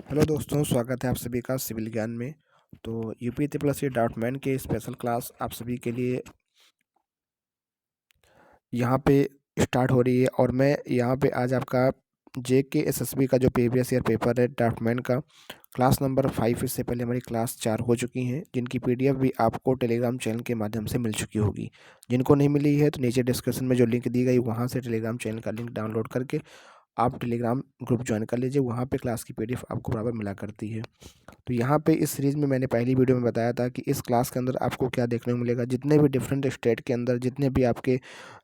Hello दोस्तों, स्वागत है आप सभी का सिविल ज्ञान में। तो यूपी ट्रिपल सी डॉटमैन के स्पेशल क्लास आप सभी के लिए यहाँ पे स्टार्ट हो रही है। और मैं यहाँ पे आज आपका जेके एसएसबी का जो प्रीवियस ईयर पेपर है डॉटमैन का क्लास नंबर 5, इससे पहले हमारी क्लास 4 हो चुकी हैं, जिनकी पीडीएफ भी आपको टेलीग्राम चैनल के माध्यम से मिल चुकी होगी। जिनको नहीं मिली है तो नीचे डिस्क्रिप्शन में जो लिंक दी गई वहाँ से टेलीग्राम चैनल का लिंक डाउनलोड करके आप टेलीग्राम ग्रुप ज्वाइन कर लीजिए। वहाँ पे क्लास की पीडीएफ आपको बराबर मिला करती है। तो यहाँ पे इस सीरीज़ में मैंने पहली वीडियो में बताया था कि इस क्लास के अंदर आपको क्या देखने को मिलेगा। जितने भी डिफरेंट स्टेट के अंदर जितने भी आपके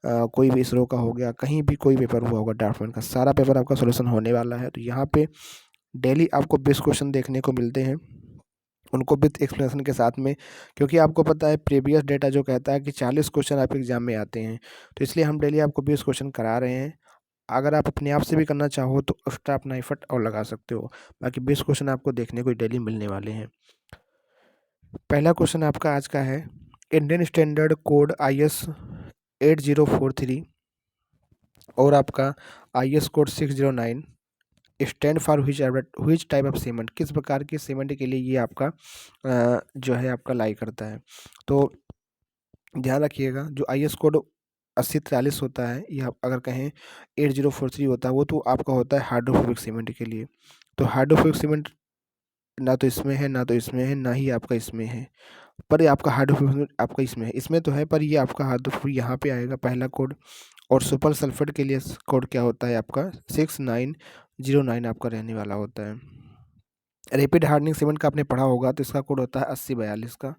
कोई भी इसरो का हो गया, कहीं भी कोई पेपर हुआ होगा डॉक्यूमेंट का, सारा पेपर आपका सोल्यूशन होने वाला है। तो यहाँ पे डेली आपको 20 क्वेश्चन देखने को मिलते हैं, उनको विथ एक्सप्लेनेशन के साथ में। क्योंकि आपको पता है प्रीवियस डेटा जो कहता है कि 40 क्वेश्चन आपके एग्जाम में आते हैं, तो इसलिए हम डेली आपको 20 क्वेश्चन करा रहे हैं। अगर आप अपने आप से भी करना चाहो तो एक्स्ट्रा अपना एफर्ट और लगा सकते हो। बाकी 20 क्वेश्चन आपको देखने को डेली मिलने वाले हैं। पहला क्वेश्चन आपका आज का है, इंडियन स्टैंडर्ड कोड IS 8043 और आपका IS code 609 stand for which type of cement, किस प्रकार के सीमेंट के लिए ये आपका जो है आपका लाई करता है। तो ध्यान रखिएगा, जो IS कोड 8043 होता है, या अगर कहें 8043 होता है, वो तो आपका होता है हाइड्रोफोबिक सीमेंट के लिए। तो हाइड्रोफोबिक सीमेंट ना तो इसमें है, ना तो इसमें है, ना ही आपका इसमें है। पर ये आपका हाइड्रोफोबिक आपका इसमें है, इसमें तो है, पर ये आपका हाइड्रोफोबिक यहाँ पे आएगा पहला कोड। और सुपर सल्फेट के लिए कोड क्या होता है आपका 6909 आपका रहने वाला होता है। रैपिड हार्डनिंग सीमेंट का आपने पढ़ा होगा, तो इसका कोड होता है 8042 का।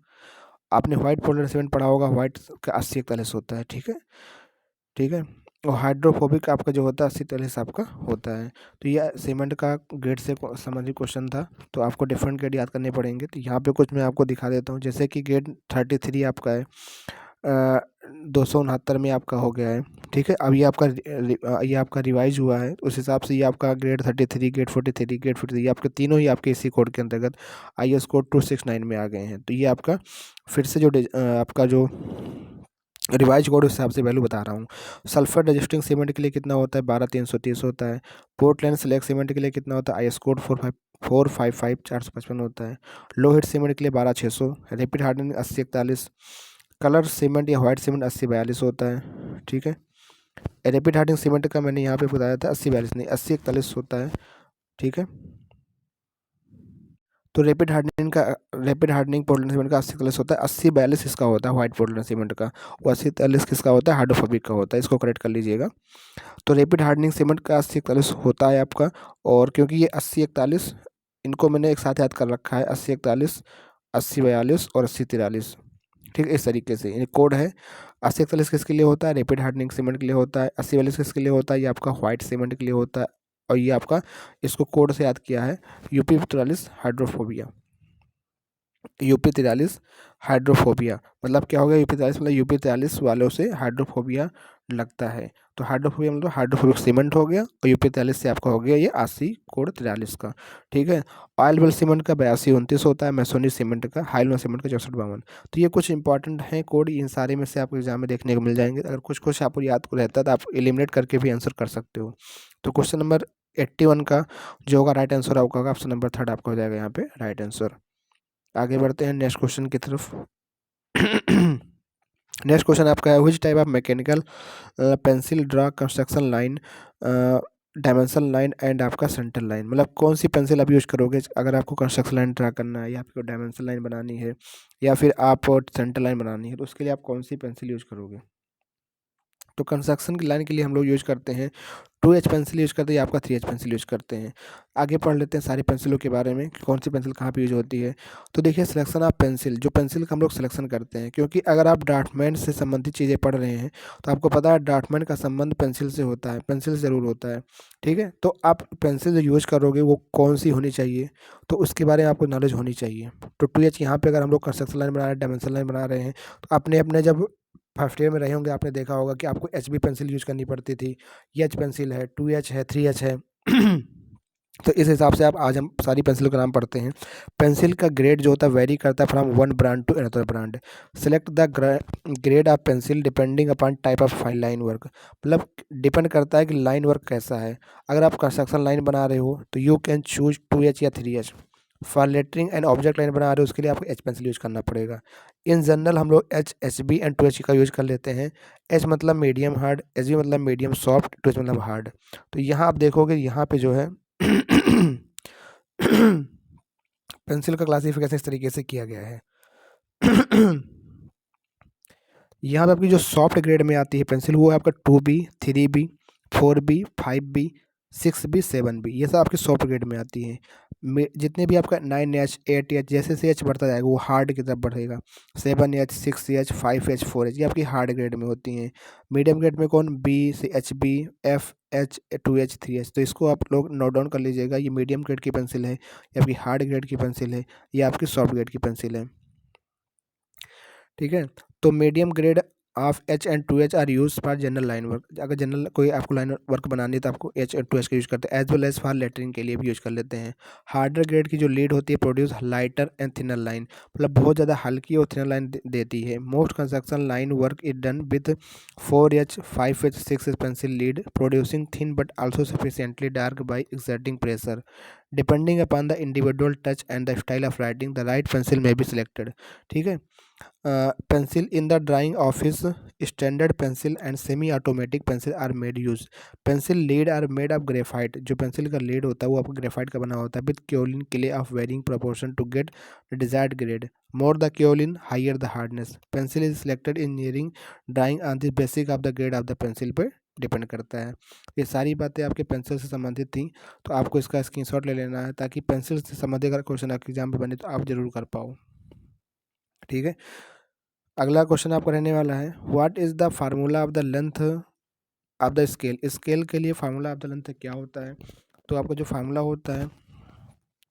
आपने व्हाइट पोलर सीमेंट पढ़ा होगा, व्हाइट का 8041 होता है। ठीक है, ठीक है। और हाइड्रोफोबिक आपका जो होता है 8043 आपका होता है। तो यह सीमेंट का ग्रेड से संबंधित क्वेश्चन था, तो आपको डिफरेंट ग्रेड याद करने पड़ेंगे। तो यहाँ पे कुछ मैं आपको दिखा देता हूँ, जैसे कि ग्रेड 33 आपका है, 269 में आपका हो गया है। ठीक है, अब ये आपका रिवाइज हुआ है, उस हिसाब से ये आपका ग्रेड 33, ग्रेड 43, ग्रेड 43, ये आपके तीनों ही आपके इसी कोड के अंतर्गत IS कोड 269 में आ गए हैं। तो ये आपका फिर से जो आपका जो रिवाइज कोड उस हिसाब से वैल्यू बता रहा हूँ। सल्फर रजिस्टिंग सीमेंट के लिए कितना होता है, 12330 होता है। पोर्टलैंड सिलेक्ट सीमेंट के लिए कितना होता है, IS कोड 455 होता है। लो हीट सीमेंट के लिए 12600। Rapid hardening 8041। कलर सीमेंट या व्हाइट सीमेंट 8042 होता है। ठीक है, रैपिड हार्डनिंग सीमेंट का मैंने यहाँ पे बताया था 8042 नहीं 8041 होता है। ठीक है, तो रैपिड हार्डनिंग पोर्टलैंड सीमेंट का 8041 होता है, 8042 इसका होता है व्हाइट पोर्टलैंड सीमेंट का। वो 8043 किसका होता है, हाइड्रोफोबिक का होता है। इसको करेक्ट कर लीजिएगा। तो रैपिड हार्डनिंग सीमेंट का 8041 होता है आपका। और क्योंकि ये 8041 इनको मैंने एक साथ याद कर रखा है, 8041, 8042 और 8043। ठीक है, इस तरीके से ये कोड है। 8041 किसके लिए होता है, रैपिड हार्डनिंग सीमेंट के लिए होता है। 8042 किसके लिए होता है, ये आपका व्हाइट सीमेंट के लिए होता है। और ये आपका इसको कोड से याद किया है, UP43 हाइड्रोफोबिया। UP43 हाइड्रोफोबिया मतलब क्या हो गया, UP43 मतलब UP43 वालों से हाइड्रोफोबिया लगता है। तो हाइड्रोफोबिया मतलब हाइड्रोफोबिक सीमेंट हो गया, और UP43 से आपका हो गया ये 80 कोड 43 का। ठीक है, ऑयल वेल सीमेंट का 8229 होता है। मैसोनी सीमेंट का, हाइलमा सीमेंट का 6452। तो ये कुछ इंपॉर्टेंट हैं कोड, इन सारे में से आपको एग्जाम में देखने को मिल जाएंगे। अगर कुछ कुछ आपको याद को रहता है तो आप एलिमिनेट करके भी आंसर कर सकते हो। तो क्वेश्चन नंबर 81 का जो होगा राइट आंसर आपका होगा ऑप्शन नंबर 3 आपका हो जाएगा यहाँ पे राइट आंसर। आगे बढ़ते हैं नेक्स्ट क्वेश्चन की तरफ। नेक्स्ट क्वेश्चन आपका है, which type of mechanical pencil draw construction line, dimension line and आपका सेंटर लाइन। मतलब कौन सी पेंसिल आप यूज करोगे अगर आपको कंस्ट्रक्शन लाइन ड्रा करना है, या आपको डायमेंशन लाइन बनानी है, या फिर आप सेंटर लाइन बनानी है, तो उसके लिए आप कौन सी पेंसिल यूज करोगे। तो कंस्ट्रक्शन की लाइन के लिए हम लोग यूज करते हैं 2H पेंसिल यूज करते हैं, या आपका 3H पेंसिल यूज करते हैं। आगे पढ़ लेते हैं सारी पेंसिलों के बारे में कि कौन सी पेंसिल कहाँ पे यूज होती है। तो देखिए, सिलेक्शन ऑफ पेंसिल, जो पेंसिल का हम लोग सिलेक्शन करते हैं, क्योंकि अगर आप डॉटमेंट से संबंधित चीज़ें पढ़ रहे हैं तो आपको पता है डॉटमेंट का संबंध पेंसिल से होता है, पेंसिल से ज़रूर होता है। ठीक है, तो आप पेंसिल जो यूज करोगे वो कौन सी होनी चाहिए, तो उसके बारे में आपको नॉलेज होनी चाहिए। तो 2H यहाँ पे अगर हम लोग कंस्ट्रक्शन लाइन बना रहे हैं, डायमेंशन लाइन बना रहे हैं, तो अपने अपने जब फर्स्ट ईयर में रहे होंगे आपने देखा होगा कि आपको HB पेंसिल यूज करनी पड़ती थी। ये H पेंसिल है, 2H है, 3H है। तो इस हिसाब से आप आज हम सारी पेंसिल का नाम पढ़ते हैं। पेंसिल का ग्रेड जो होता है वेरी करता है from one brand to another brand. Select the grade of pencil depending upon type of fine line work, मतलब डिपेंड करता है कि लाइन वर्क कैसा है। अगर आप कंस्ट्रक्शन लाइन बना रहे हो तो यू कैन चूज 2H या 3H। For lettering and object line बना रहे हो उसके लिए आपको एच पेंसिल यूज करना पड़ेगा। इन जनरल हम लोग HB एंड 2H का यूज कर लेते हैं। एच मतलब मीडियम हार्ड, HB मतलब मीडियम सॉफ्ट, 2H मतलब हार्ड। तो यहाँ आप देखोगे यहाँ पे जो है पेंसिल का क्लासिफिकेशन इस तरीके से किया गया है। यहाँ पे आपकी जो सॉफ्ट ग्रेड में आती है पेंसिल वो है आपका 2B, 3B, 4B, 5B, 6B, 7B, ये सब आपकी सॉफ्ट ग्रेड में आती है। जितने भी आपका 9H, 8H जैसे से एच बढ़ता जाएगा वो हार्ड की तरफ बढ़ेगा। 7H, 6H, 5H, 4H ये आपकी हार्ड ग्रेड में होती हैं। मीडियम ग्रेड में कौन, B से HB, FH, 2H, 3H। तो इसको आप लोग नोट डाउन कर लीजिएगा, ये मीडियम ग्रेड की पेंसिल है, ये आपकी हार्ड ग्रेड की पेंसिल है, ये आपकी सॉफ्ट ग्रेड की पेंसिल है। ठीक है, तो medium grade of H and 2H are use for general line work. अगर जनरल कोई आपको लाइन वर्क बनानी है तो आपको H एंड 2H का यूज करते हैं, as well as for lettering के लिए भी यूज कर लेते हैं। हार्डर ग्रेड की जो लीड होती है produce lighter and thinner line, मतलब बहुत ज़्यादा हल्की और थिनर लाइन देती है। Most construction line work is done with 4H, 5H, 6H pencil lead producing thin but also sufficiently dark by exerting pressure. Depending upon the individual touch and the style of writing the right pencil may be selected. ठीक है, pencil in the drawing office standard pencil and semi automatic pencil are made use. Pencil lead are made of graphite, जो pencil का lead होता है वो आपको graphite का बना होता है, with kaolin clay of varying proportion to get the desired grade. More the kaolin higher the hardness. Pencil is selected engineering drawing on the basic of the grade of the pencil पे depend करता है। ये सारी बातें आपके pencil से संबंधित थी, तो आपको इसका स्क्रीनशॉट ले लेना है ताकि पेंसिल से संबंधित अगर क्वेश्चन आपके एग्जाम पे बने तो आप जरूर कर पाओ। ठीक है, अगला क्वेश्चन आपका रहने वाला है, what is the formula of the length of the scale. Scale के लिए फार्मूला ऑफ द लेंथ क्या होता है, तो आपका जो फार्मूला होता है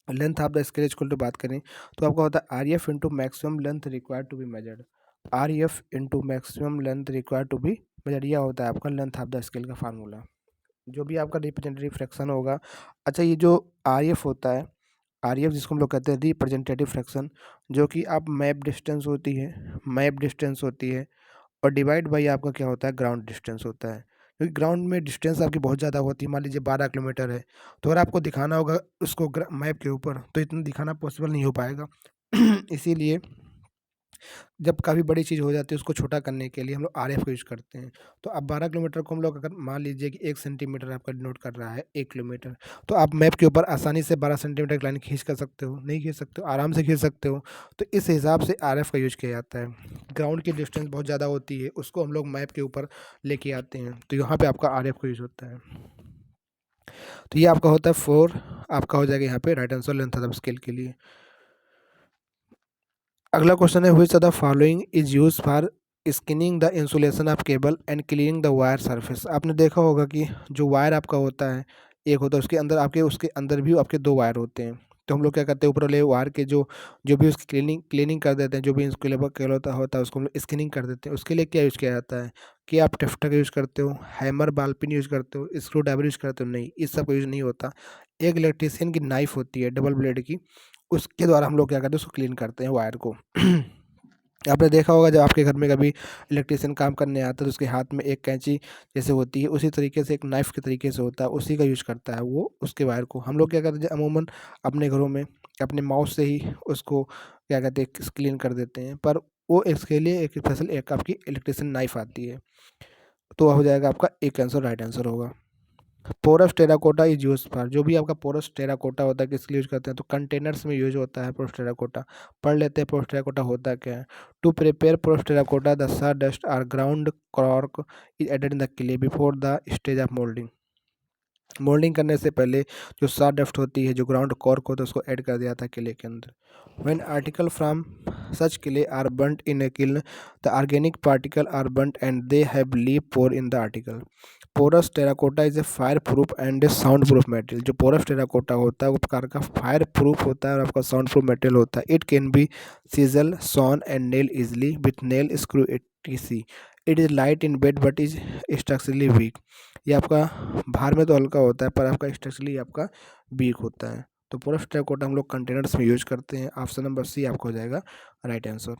length of the scale equal to बात करें तो आपका होता है RF into maximum length required to be measured. RF into maximum length required to be measured, यह होता है आपका लेंथ ऑफ द स्केल का फार्मूला, जो भी आपका रिप्रेजेंटेटिव फ्रैक्शन होगा। अच्छा, ये जो RF होता है, RF जिसको हम लोग कहते हैं रिप्रेजेंटेटिव फ्रैक्शन, जो कि आप मैप डिस्टेंस होती है और डिवाइड बाई आपका क्या होता है, ग्राउंड डिस्टेंस होता है। क्योंकि ग्राउंड में डिस्टेंस आपकी बहुत ज़्यादा होती है, मान लीजिए 12 किलोमीटर है, तो अगर आपको दिखाना होगा उसको मैप के ऊपर तो इतना दिखाना पॉसिबल नहीं हो पाएगा। इसीलिए जब काफ़ी बड़ी चीज़ हो जाती है उसको छोटा करने के लिए हम लोग RF का यूज़ करते हैं। तो अब 12 किलोमीटर को हम लोग अगर मान लीजिए कि 1 सेंटीमीटर आपका डिनोट कर रहा है 1 किलोमीटर, तो आप मैप के ऊपर आसानी से 12 सेंटीमीटर की लाइन खींच कर सकते हो, नहीं खींच सकते हो, आराम से खींच सकते हो। तो इस हिसाब से RF का यूज़ किया जाता है। ग्राउंड की डिस्टेंस बहुत ज़्यादा होती है, उसको हम लोग मैप के ऊपर लेके आते हैं, तो यहाँ पे आपका RF का यूज़ होता है। तो ये आपका होता है 4, आपका हो जाएगा यहाँ पे right answer length of scale के लिए। अगला क्वेश्चन है, which of the following is use for skinning the insulation of cable and cleaning the wire surface. आपने देखा होगा कि जो वायर आपका होता है, एक होता है उसके अंदर भी आपके 2 वायर होते हैं। तो हम लोग क्या करते हैं, ऊपर वाले वायर के जो जो भी उसकी क्लीनिंग कर देते हैं, जो भी इंसुलेबल केबल होता है उसको हम लोग स्किनिंग कर देते हैं। उसके लिए क्या यूज़ किया जाता है कि आप टेफ्टा का यूज़ करते हो, हैमर बॉल पिन यूज़ करते हो, स्क्रू ड्राइवर यूज़ करते हो, नहीं, इस सब का यूज़ नहीं होता। एक इलेक्ट्रीशियन की नाइफ होती है डबल ब्लेड की, उसके द्वारा हम लोग क्या करते हैं, उसको क्लीन करते हैं वायर को। आपने देखा होगा जब आपके घर में कभी इलेक्ट्रीशियन काम करने आता है तो उसके हाथ में एक कैंची जैसे होती है, उसी तरीके से एक नाइफ के तरीके से होता है, उसी का यूज़ करता है वो उसके वायर को। हम लोग क्या करते हैं अमूमन अपने घरों में अपने माउस से ही उसको क्या कहते हैं क्लीन कर देते हैं, पर वो इसके लिए एक स्पेशल एक आपकी इलेक्ट्रीशियन नाइफ आती है। तो हो जाएगा आपका एक आंसर राइट आंसर होगा। Porous terracotta is use for, जो भी आपका पोरस टेराकोटा होता है किस लिए यूज करते हैं, तो कंटेनर्स में यूज होता है पोरस टेराकोटा। पढ़ लेते हैं पोरस टेराकोटा होता क्या है। To prepare porous terracotta the saw dust are ground cork is added in the clay before the stage of moulding. Moulding करने से पहले जो सा डस्ट होती है, जो ग्राउंड कॉर्क होता है, उसको ऐड कर दिया जाता है किले के अंदर। When article from such kiln are burnt in a kiln, the organic particle are burnt and they have leave pore in the article. Porous terracotta is a fire proof and sound proof material. जो porous terracotta होता है वो प्रकार का fire proof होता है और आपका साउंड प्रूफ मेटेरियल होता है। It can be chisel sawn and nail easily with nail screw etc। It is light in weight but is structurally weak. ये आपका भार में तो हल्का होता है पर आपका स्ट्रक्चरली आपका वीक होता है। तो पोरस टेराकोटा हम लोग कंटेनर्स में यूज करते हैं। ऑप्शन नंबर सी आपका हो जाएगा right answer.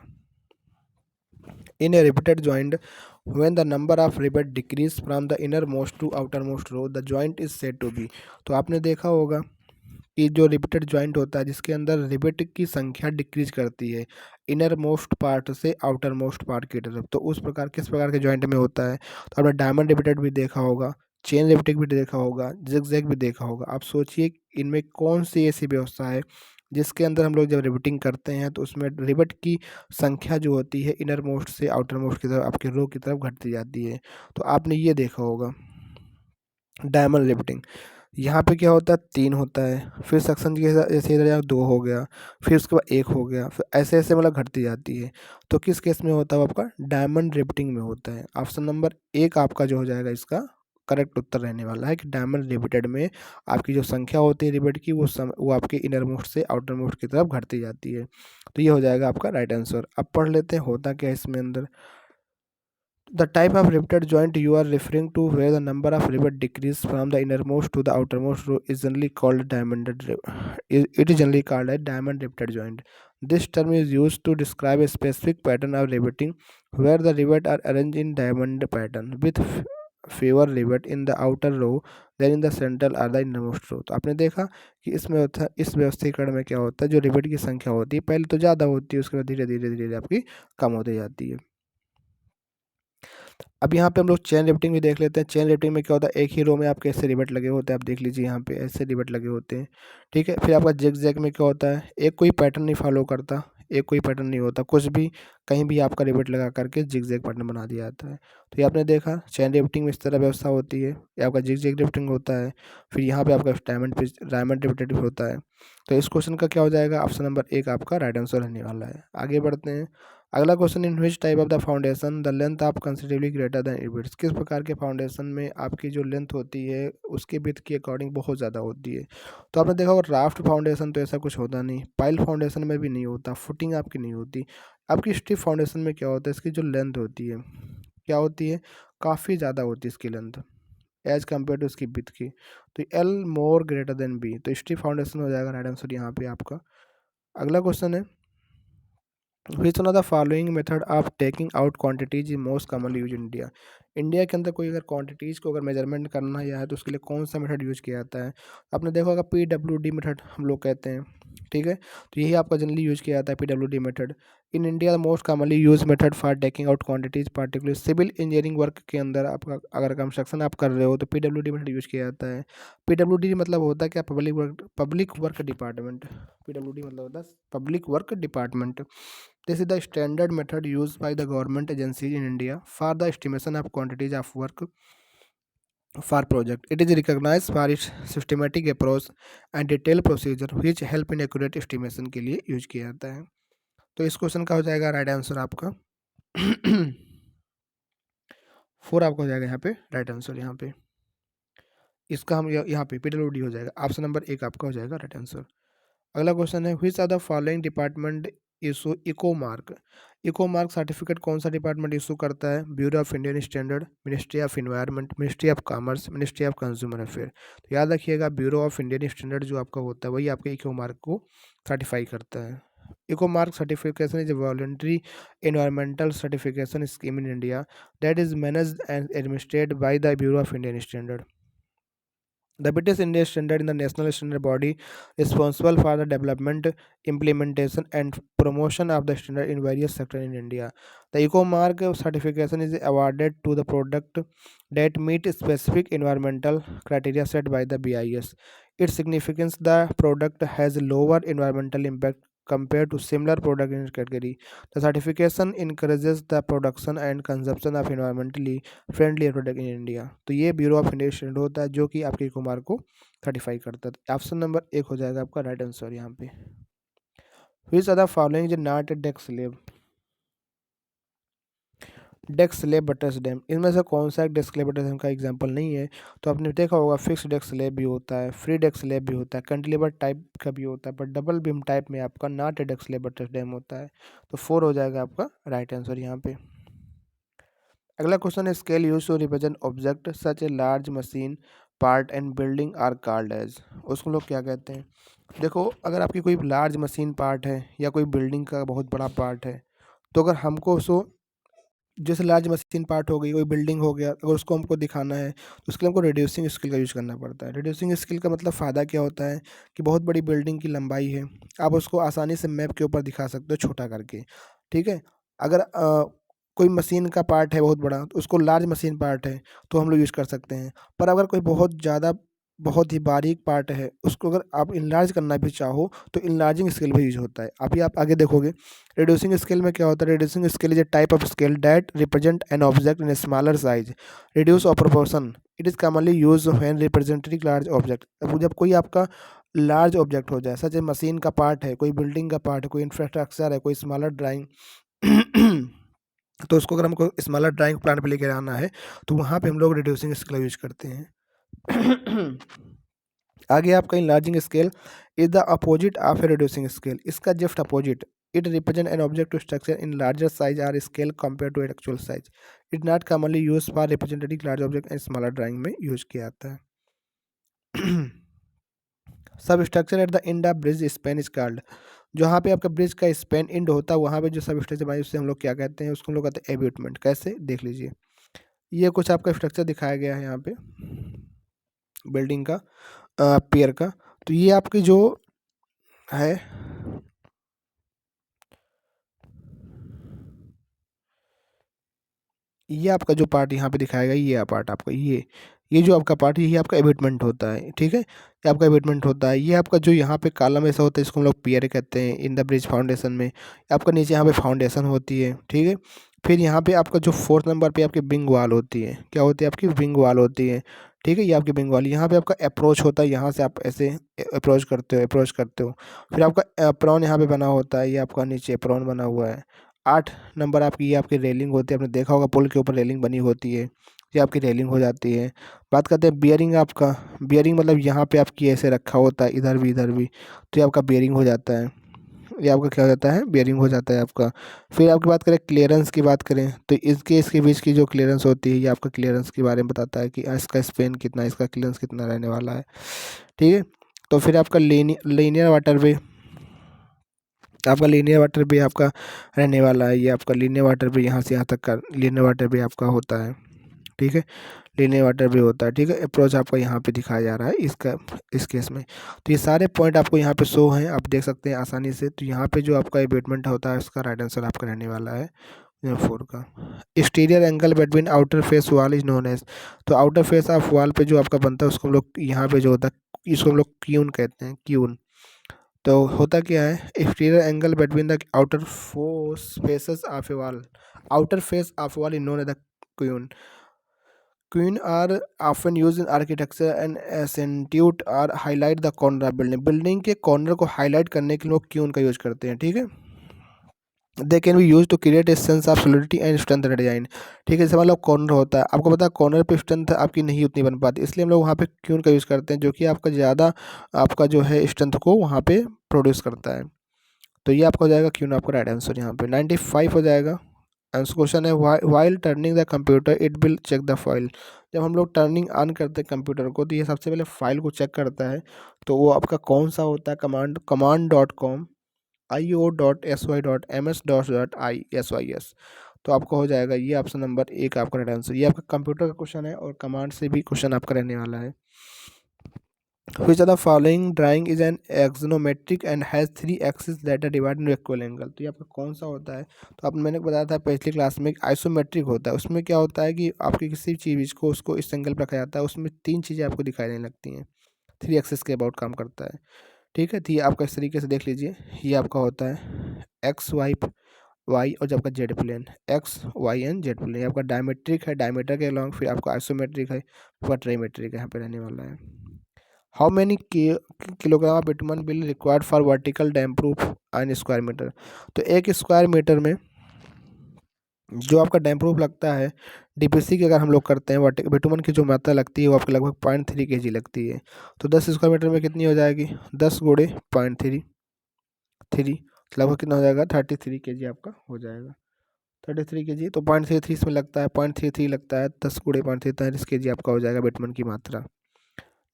In a repeated joint, when the number of rivets decrease from the innermost to outermost row, the joint is said to be। तो आपने देखा होगा कि जो रिपीटेड जॉइंट होता है जिसके अंदर रिवेट की संख्या डिक्रीज करती है इनर मोस्ट पार्ट से आउटर मोस्ट पार्ट की तरफ, तो उस प्रकार किस प्रकार के जॉइंट में होता है। तो आपने डायमंड रिपीटेड भी देखा होगा, चेन रिपीटेड भी देखा होगा, जिगजैग भी देखा होगा। आप सोचिए इनमें कौन सी ऐसी व्यवस्था है जिसके अंदर हम लोग जब रिवेटिंग करते हैं तो उसमें रिवेट की संख्या जो होती है इनर मोस्ट से आउटर मोस्ट की तरफ आपके रो की तरफ घटती जाती है। तो आपने ये देखा होगा डायमंड रिवेटिंग। यहाँ पे क्या होता है 3 होता है, फिर सेक्शन के जैसे इधर यहाँ 2 हो गया, फिर उसके बाद 1 हो गया, फिर ऐसे ऐसे मतलब घटती जाती है। तो किस केस में होता है वो आपका डायमंड रिवेटिंग में होता है। ऑप्शन नंबर 1 आपका जो हो जाएगा इसका करेक्ट उत्तर रहने वाला है कि डायमंड रिवेटेड में आपकी जो संख्या होती है रिवेट की वो आपके इनर मोस्ट से आउटर मोस्ट की तरफ घटती जाती है। तो ये हो जाएगा आपका राइट आंसर। अब पढ़ लेते हैं होता क्या है इसमें अंदर। The type of riveted joint you are referring to where the number of rivet decrease from the innermost to the outermost row is generally called it is generally called a diamond riveted joint. This term is used to describe a specific pattern of riveting where the rivet are arranged in diamond pattern with fewer rivet in the outer row than in the central or the innermost row। तो आपने देखा कि इसमें होता है इस व्यवस्थीकरण में क्या होता है जो रिवेट की संख्या होती है पहले तो ज़्यादा होती है उसके बाद धीरे धीरे धीरे आपकी कम होती जाती है। अब यहाँ पे हम लोग चेन रिवेटिंग भी देख लेते हैं। चेन रिवेटिंग में क्या होता है एक ही रो में आपके ऐसे रिवेट लगे होते हैं, आप देख लीजिए यहाँ पे ऐसे रिवेट लगे होते हैं, ठीक है। फिर आपका जिगजैग में क्या होता है एक कोई पैटर्न नहीं फॉलो करता, एक कोई पैटर्न नहीं होता, कुछ भी कहीं भी आपका रिवेट लगा करके जिगजैग पैटर्न बना दिया जाता है। तो ये आपने देखा चेन रिवेटिंग में इस तरह व्यवस्था होती है, ये आपका जिगजैग रिवेटिंग होता है। फिर यहाँ पे आपका डायमंड रिवेटेड होता है। तो इस क्वेश्चन का क्या हो जाएगा ऑप्शन नंबर 1 आपका राइट आंसर रहने वाला है। आगे बढ़ते हैं। अगला question in which type of the foundation the length of considerably greater than it. किस प्रकार के फाउंडेशन में आपकी जो लेंथ होती है उसके विड्थ के अकॉर्डिंग बहुत ज़्यादा होती है। तो आपने देखा होगा राफ्ट फाउंडेशन तो ऐसा कुछ होता नहीं, पाइल फाउंडेशन में भी नहीं होता, फुटिंग आपकी नहीं होती। आपकी स्टिफ फाउंडेशन में क्या होता है इसकी जो लेंथ होती है क्या होती है काफ़ी ज़्यादा होती है इसकी लेंथ एज कम्पेयर टू इसकी विड्थ की। तो L more greater than B, तो स्टिफ फाउंडेशन हो जाएगा राइट आंसर यहाँ पे आपका। अगला क्वेश्चन है which one of the following method of taking out quantities is most commonly use in India. India के अंदर कोई अगर क्वांटिटीज़ को अगर मेजरमेंट करना या है तो उसके लिए कौन सा मेथड यूज किया जाता है। आपने देखा होगा PWD मेथड हम लोग कहते हैं, ठीक है। तो यही आपका जनरली यूज किया जाता है PWD method. In India most commonly use method for taking out quantities particular civil engineering work के अंदर आपका अगर कंस्ट्रक्शन आप कर रहे हो तो PWD मेथड यूज किया जाता है। PWD मतलब होता है क्या पब्लिक वर्क डिपार्टमेंट। PWD मतलब होता है public work department. This is the standard method used by the government agencies in India for the estimation of quantities of work for project. It is recognized for its systematic approach and detailed procedure which help in accurate estimation के लिए use किया जाता है। तो इस question का हो जाएगा राइट आंसर आपका 4 आपका हो जाएगा यहाँ पे राइट आंसर। यहाँ पे इसका हम यहाँ पे PWD हो जाएगा। ऑप्शन नंबर 1 आपका हो जाएगा राइट आंसर। अगला क्वेश्चन है which are the following department issue eco mark. Eco mark certificate कौन सा डिपार्टमेंट इशू करता है। Bureau of Indian standard, ministry of environment, ministry of commerce, ministry of consumer affair. तो याद रखिएगा ब्यूरो ऑफ इंडियन स्टैंडर्ड जो आपका होता है वही आपके इको मार्क को सर्टिफाई करता है। Eco mark certification is a voluntary environmental certification scheme in India that is managed and administered by the bureau of Indian standard. The British Indian Standard is the national standard body responsible for the development, implementation, and promotion of the standard in various sectors in India. The EcoMark certification is awarded to the product that meet specific environmental criteria set by the BIS. Its significance: the product has lower environmental impact compared to similar product in its category. The certification encourages the production and consumption of environmentally friendly product in India. तो ये bureau of Indian standard होता है जो कि आपके कुमार को certify करता है। ऑप्शन नंबर 1 हो जाएगा आपका राइट आंसर यहाँ पे। Which are the following is not a desk slab. Desk slab butters dam, इनमें से कौन सा एक डेस्क स्लेब बटर्स डैम का एग्जांपल नहीं है। तो आपने देखा होगा फिक्स डेस्क स्लेब भी होता है, फ्री डेस्क स्लेब भी होता है, कैंटिलीवर टाइप का भी होता है, पर डबल बीम टाइप में आपका not a desk slab butters dam होता है। तो 4 हो जाएगा आपका राइट आंसर यहाँ पे। अगला क्वेश्चन है scale use to represent object such a large machine part and building are called as. उसको लोग क्या कहते हैं? देखो, अगर आपकी कोई लार्ज मशीन पार्ट है या कोई बिल्डिंग का बहुत बड़ा पार्ट है, तो अगर हमको उसको, जैसे लार्ज मशीन पार्ट हो गई, कोई बिल्डिंग हो गया, अगर उसको हमको दिखाना है तो उसके लिए हमको रिड्यूसिंग स्केल का यूज़ करना पड़ता है। रिड्यूसिंग स्केल का मतलब फ़ायदा क्या होता है कि बहुत बड़ी बिल्डिंग की लंबाई है, आप उसको आसानी से मैप के ऊपर दिखा सकते हो छोटा करके। ठीक है, अगर कोई मशीन का पार्ट है बहुत बड़ा, तो उसको लार्ज मशीन पार्ट है तो हम लोग यूज़ कर सकते हैं। पर अगर कोई बहुत ज़्यादा, बहुत ही बारीक पार्ट है, उसको अगर आप इनलार्ज करना भी चाहो तो इनलार्जिंग स्केल भी यूज होता है। अभी आप आगे देखोगे रिड्यूसिंग स्केल में क्या होता है। Reducing scale is a type of scale that represent an object in a smaller size, reduce और proportion. It is commonly use when representing large object. अब जब कोई आपका लार्ज ऑब्जेक्ट हो जाए, सच ए मशीन का पार्ट है, कोई बिल्डिंग का पार्ट है, कोई इंफ्रास्ट्रक्चर है, कोई स्मॉलर ड्राइंग तो उसको अगर हमको स्मॉलर ड्राइंग प्लान पे लेके आना है तो वहाँ पे हम लोग रिड्यूसिंग स्केल यूज करते हैं। आगे आपका enlarging scale is the opposite of a reducing scale. इसका just opposite, it represent an object to structure in larger size are scale compare to actual size. It not commonly use for representing large object and smaller drawing में use किया जाता है। Substructure at the end of bridge span is called. जहाँ पे आपका bridge का Spain and होता है वहाँ पे जो सब स्ट्रक्चर बनाए उससे हम लोग क्या कहते हैं? उसको हम लोग कहते हैं एब्यूटमेंट। कैसे, देख लीजिए। ये कुछ आपका स्ट्रक्चर दिखाया गया है यहाँ पे बिल्डिंग का, पियर का। तो ये आपकी जो है, ये आपका जो पार्ट यहाँ पे दिखाया गया, ये पार्ट आपका, ये जो आपका पार्ट है, ये आपका एबेटमेंट होता है। ठीक है, ये आपका एबेटमेंट होता है। ये आपका जो यहाँ पे कॉलम ऐसा होता है, इसको हम लोग पियर कहते हैं इन द ब्रिज फाउंडेशन में। आपका नीचे यहाँ पे फाउंडेशन होती है। ठीक है, फिर यहाँ पे आपका जो 4th नंबर पे आपकी विंग वॉल होती है, क्या होती है? आपकी विंग वॉल होती है। ठीक है, ये आपकी विंग वॉल। यहाँ पे आपका अप्रोच होता है, यहाँ से आप ऐसे अप्रोच करते हो। फिर आपका एप्रॉन यहाँ पे बना होता है, ये आपका नीचे एप्रॉन बना हुआ है। 8 नंबर आपकी, ये आपकी रेलिंग होती है। आपने देखा होगा पुल के ऊपर रेलिंग बनी होती है, ये आपकी रेलिंग हो जाती है। बात करते हैं बियरिंग। आपका बियरिंग मतलब यहाँ पे आपकी ऐसे रखा होता है, इधर भी इधर भी, तो ये आपका बियरिंग हो जाता है। ये आपका क्या हो जाता है? बियरिंग हो जाता है आपका। फिर आपकी बात करें क्लियरेंस की, बात करें तो इसके बीच की जो क्लियरेंस होती है, ये आपका क्लियरेंस के बारे में बताता है कि इसका स्पेन कितना, इसका क्लियरेंस कितना रहने वाला है। ठीक है, तो फिर आपका लीनियर वाटर वे, आपका लीनियर वाटर भी आपका रहने वाला है। ये आपका लीनियर वाटर भी यहाँ से यहाँ तक का लीनियर वाटर भी आपका होता है। ठीक है, लीनियर वाटर भी होता है। ठीक है, अप्रोच आपका यहाँ पे दिखाया जा रहा है इसका, इस केस में। तो ये सारे पॉइंट आपको यहाँ पे शो हैं, आप देख सकते हैं आसानी से। तो यहाँ पे जो आपका एबेटमेंट होता है, उसका राइट आंसर आपका रहने वाला है 4 का। Exterior angle between outer face wall is known as. तो आउटर फेस ऑफ वॉल पे जो आपका बनता है उसको हम लोग यहाँ पे जो होता है, इसको हम लोग क्यून कहते हैं, क्यून। तो होता क्या है? Exterior angle between the outer force faces of a wall, outer face of wall is known as the quoin. Quoin are often use in architecture and accentuate or highlight the corner of building. Building के corner को highlight करने के लिए लोग queue का use करते हैं। ठीक है, they can be use to create a sense of solidity and strength design. ठीक है, जैसे मतलब कॉर्नर होता है, आपको पता है कॉर्नर पे स्ट्रेंथ आपकी नहीं उतनी बन पाती, इसलिए हम लोग वहाँ पे क्यून का यूज़ करते हैं, जो कि आपका ज़्यादा आपका जो है स्ट्रेंथ को वहाँ पे प्रोड्यूस करता है। तो ये आपका हो जाएगा क्यून, आपका राइट आंसर यहाँ पे 95 हो जाएगा। आंसर क्वेश्चन है while turning the computer it will check the file. जब हम लोग टर्निंग ऑन करते हैं कंप्यूटर को, तो ये सबसे पहले फाइल को चेक करता है। तो वो आपका कौन सा होता है? command.com io.sy.ms.isys। तो आपका हो जाएगा ये ऑप्शन नंबर 1 आपका राइट आंसर। ये आपका कंप्यूटर का क्वेश्चन है और कमांड से भी क्वेश्चन आपका रहने वाला है। Which of the following drawing is an axonometric and has 3 axes that are divided into equal angle। तो ये आपका कौन सा होता है? तो आप, मैंने बताया था पिछली क्लास में, आइसोमेट्रिक होता है। उसमें क्या होता है कि आपकी किसी चीज़ को उसको इस एंगल पर रखा जाता है, उसमें 3 चीज़ें आपको दिखाई देने लगती हैं, 3 एक्सेस के अबाउट काम करता है। ठीक है, तो ये आपका इस तरीके से देख लीजिए। ये आपका होता है एक्स वाई और जब आपका Z plane, X Y and Z plane. ये आपका डायमेट्रिक है, डायमीटर के अलॉन्ग। फिर आपका आइसोमेट्रिक है, आपका ट्राइमेट्रिक है, यहाँ पे रहने वाला है। How many kilogram of bitumen will required for vertical dam proof an square meter. तो 1 स्क्वायर मीटर में जो आपका डैम प्रूफ लगता है, डीपीसी की अगर हम लोग करते हैं, बिटुमन की जो मात्रा लगती है वो आपको लगभग 0.3 kg लगती है। तो 10 स्क्वायर मीटर में कितनी हो जाएगी? 10 गुणे 0.3 लगभग कितना हो जाएगा? 33 kg आपका हो जाएगा। 33 kg, तो 0.33 इसमें लगता है, 0.33 लगता है, 10 गुणे 0.33 kg आपका हो जाएगा बिटमन की मात्रा।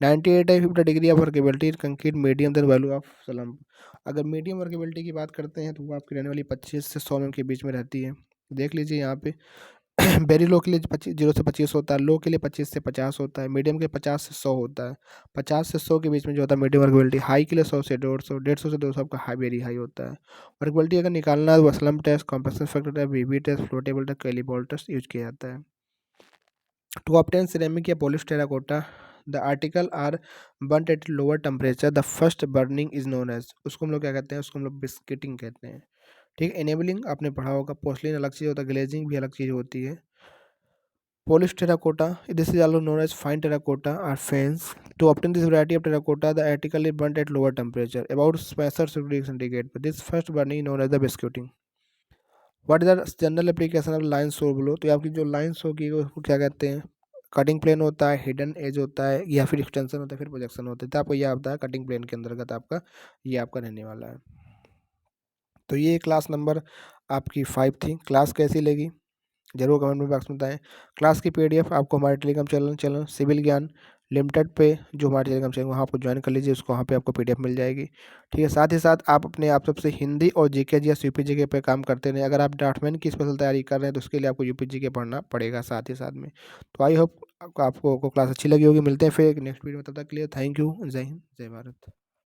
98 है 50 degree of workability concrete medium then value of slump. अगर मीडियम वर्केबिलिटी की बात करते हैं तो वो आपकी रहने वाली 25 से 100 mm के बीच में रहती है। देख लीजिए यहाँ पे वेरी लो के लिए 25 0 से 25 होता है, लो के लिए 25 से 50 होता है, मीडियम के 50 से 100 होता है। 50 से 100 के बीच में जो होता है मीडियम वर्केबिलिटी, हाई के लिए 100 से 150, 150 से 200 आपका हाई वेरी हाई होता है। वर्केबिलिटी अगर निकालना है तो slump test, compression factor test, VB test, flow table test, Kelly ball test use किया जाता है। टू ऑब्टेन सिरेमिक या polish terracotta the article are burn at lower temperature, the first burning is known as, उसको हम लोग क्या कहते हैं, उसको हम लोग बिस्किटिंग कहते हैं। ठीक, एनेबलिंग आपने पढ़ा होगा, पोर्सलिन अलग चीज़ होता है, ग्लेजिंग भी अलग चीज़ होती है। Polish terracotta, this is also known as fine terracotta or fans. To obtain this variety of terracotta, the article is burnt at lower temperature, about 65 degrees centigrade. But this first burning is known as the biscuiting. What is the general application of line saw below? तो ये आपकी जो line show की उसको क्या कहते हैं? Cutting plane होता है, हिडन एज होता है, या फिर एक्सटेंशन होता है, फिर प्रोजेक्शन होता है। तो आपको ये आता है कटिंग प्लेन के अंतर्गत आपका ये आपका रहने वाला है। तो ये क्लास नंबर आपकी 5 थी। क्लास कैसी लगी जरूर कमेंट में बॉक्स में बताएं। क्लास की पीडीएफ आपको हमारे टेलीग्राम चैनल सिविल ज्ञान लिमिटेड पे, जो हमारे टेलीग्राम चैनल वहाँ आपको ज्वाइन कर लीजिए, उसको वहाँ पे आपको पीडीएफ मिल जाएगी। ठीक है, साथ ही साथ आप अपने आप सबसे हिंदी और GK G S UP GK पे काम करते रहे। अगर आप ड्राफ्टमैन की स्पेशल तैयारी कर रहे हैं तो उसके लिए आपको यूपी जीके पढ़ना पड़ेगा साथ ही साथ में। तो आई होप आपको क्लास अच्छी लगी होगी। मिलते हैं फिर एक नेक्स्ट वीडियो में, तब तक के लिए थैंक यू। जय हिंद, जय भारत।